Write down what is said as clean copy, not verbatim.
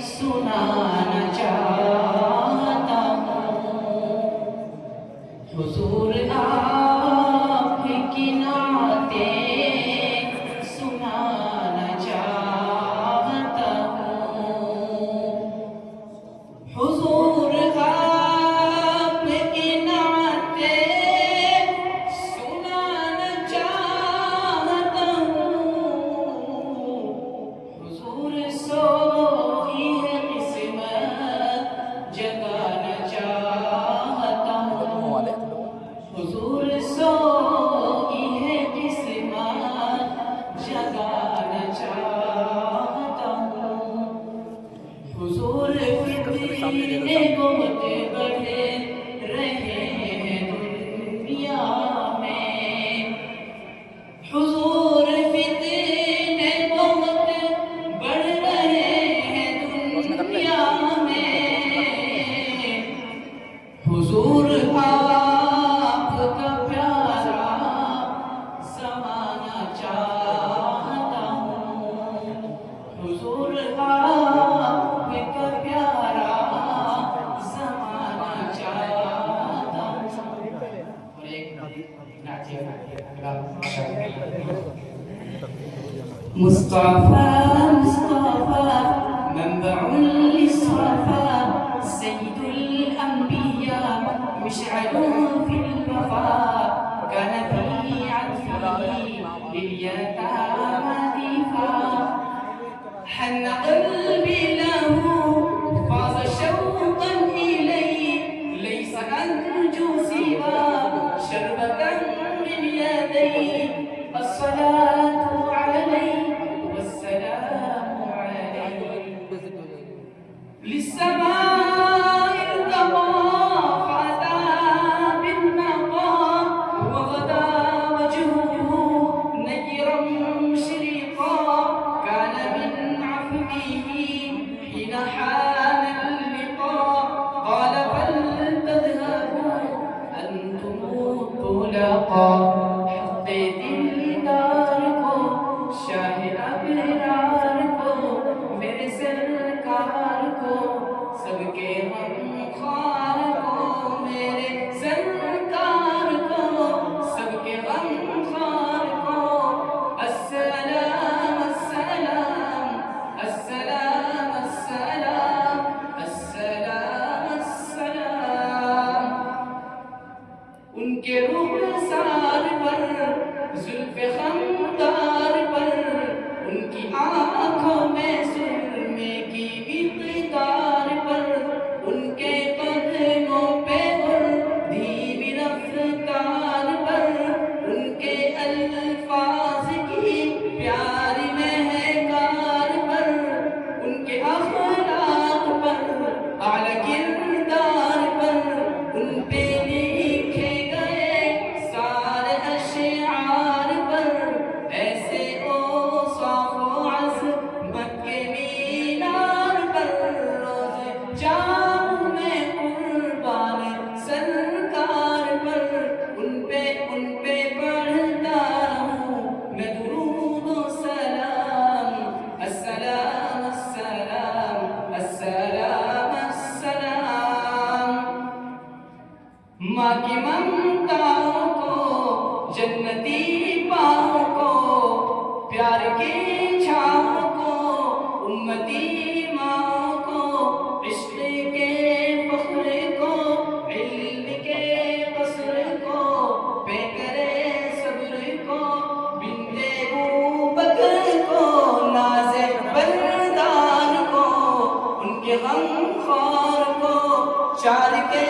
सुनाना चाहता हूँ हुजूर आपकी नातें सुनाना चाहता हूँ हुजूर आपकी नातें सुनाना चाहता हूँ हुजूर सोई है किस्मत जगाना चाहता हूँ हुजूर सोई है किस्मत जगाना चाहता हूँ हुजूर फितने बहुत बढ़े रहे हैं दुनिया में हुजूर फितने बहुत बढ़ रहे हैं दुनिया में हुजूर आपका प्यारा ज़माना चाहता हूँ हुजूर आपका प्यारा ज़माना चाहता हूँ और एक नाचिए मुस्तफा मुस्तफा मंबउल इस्रफा सय्यदुल अंबिया मिशअलुन फिल वफा कान फी अत्फिही लिलयतामा दीफा हन क़ल्बी लहू फाज़ शौक़न इलैहि लैस अंजू सिवा शरबतन मिन यदैहि अस्सलातु अलैहि वस्सलामु अलैहि लिस्समाइ इंतक़ा फ़अता बिन्नक़ा वग़दा वजहुहु नय्रन मुशरिक़ा कान मिन अफ़्विही हिन हान اللقاء قال فلتذهبوا أنتم الطلقاء حق दीदार को शाह अबरार को मेरे सरकार को सबके गमख्वार को मेरे सरकार को सबके गमख्वार को अस्सलाम अस्सलाम अस्सलाम अस्सलाम अस्सलाम अस्सलाम उनके रुखसार पर जुल्फ़े खमदार पर उनकी आँखों में सुरमे की मिक़दार पर उनके कदमों पे और धीमी रफ्तार पर उनके अल्फाज की प्यारी महकार पर उनके अखलाक पर आला किरदार पर उन पे लिखे गए सारे अशआर पर ऐसे औसाफ व अज़मत के मीनार पर रोज़ जाऊं मैं कुर्बान सरकार पर उन पे पढ़ता रहूं मैं दुरूद व सलाम अस्सलाम अस्सलाम अस्सलाम अस्सलाम माँ की ममताओं को जन्नती पाँव को प्यार की छाँव को उम्मती माँ को इश्क़ के फ़ख्र को इल्म के क़स्र को पे करे सब्र को बिन्ते अबू बकर को नाज़े बरदार को उनके गमख्वार को चार के